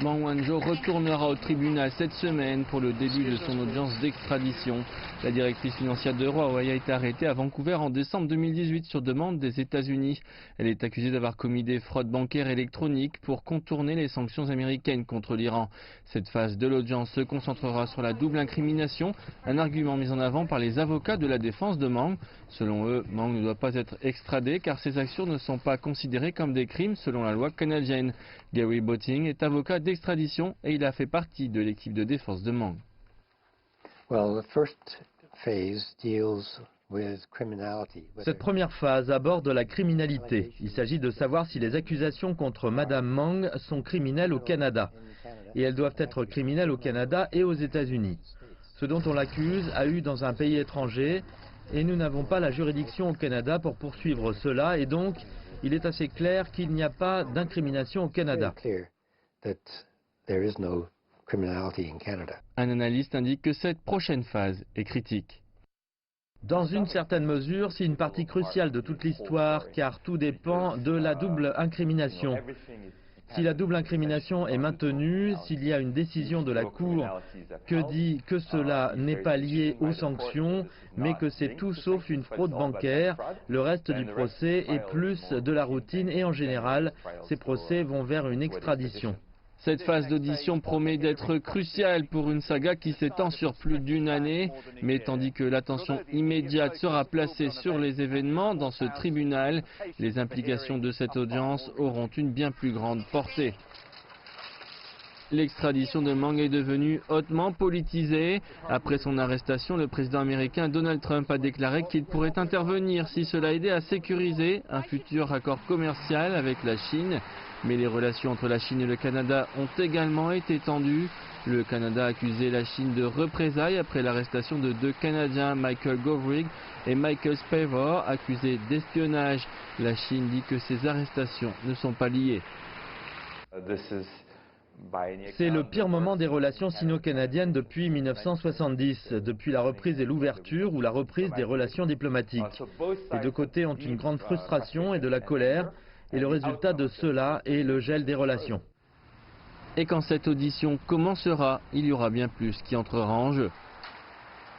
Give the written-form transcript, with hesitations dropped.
Meng Wanzhou retournera au tribunal cette semaine pour le début de son audience d'extradition. La directrice financière de Huawei a été arrêtée à Vancouver en décembre 2018 sur demande des États-Unis. Elle est accusée d'avoir commis des fraudes bancaires électroniques pour contourner les sanctions américaines contre l'Iran. Cette phase de l'audience se concentrera sur la double incrimination, un argument mis en avant par les avocats de la défense de Meng. Selon eux, Meng ne doit pas être extradé car ses actions ne sont pas considérées comme des crimes selon la loi canadienne. Gary Botting est avocat d'extradition et il a fait partie de l'équipe de défense de Meng. Cette première phase aborde la criminalité. Il s'agit de savoir si les accusations contre Madame Meng sont criminelles au Canada. Et elles doivent être criminelles au Canada et aux États-Unis. Ce dont on l'accuse a eu dans un pays étranger et nous n'avons pas la juridiction au Canada pour poursuivre cela et donc il est assez clair qu'il n'y a pas d'incrimination au Canada. Un analyste indique que cette prochaine phase est critique. Dans une certaine mesure, c'est une partie cruciale de toute l'histoire, car tout dépend de la double incrimination. Si la double incrimination est maintenue, s'il y a une décision de la Cour qui dit que cela n'est pas lié aux sanctions, mais que c'est tout sauf une fraude bancaire, le reste du procès est plus de la routine et en général, ces procès vont vers une extradition. Cette phase d'audition promet d'être cruciale pour une saga qui s'étend sur plus d'une année, mais tandis que l'attention immédiate sera placée sur les événements dans ce tribunal, les implications de cette audience auront une bien plus grande portée. L'extradition de Meng est devenue hautement politisée. Après son arrestation, le président américain Donald Trump a déclaré qu'il pourrait intervenir si cela aidait à sécuriser un futur accord commercial avec la Chine. Mais les relations entre la Chine et le Canada ont également été tendues. Le Canada a accusé la Chine de représailles après l'arrestation de deux Canadiens, Michael Govrig et Michael Spavor, accusés d'espionnage. La Chine dit que ces arrestations ne sont pas liées. C'est le pire moment des relations sino-canadiennes depuis 1970, depuis la reprise et l'ouverture ou la reprise des relations diplomatiques. Les deux côtés ont une grande frustration et de la colère, et le résultat de cela est le gel des relations. Et quand cette audition commencera, il y aura bien plus qui entrera en jeu.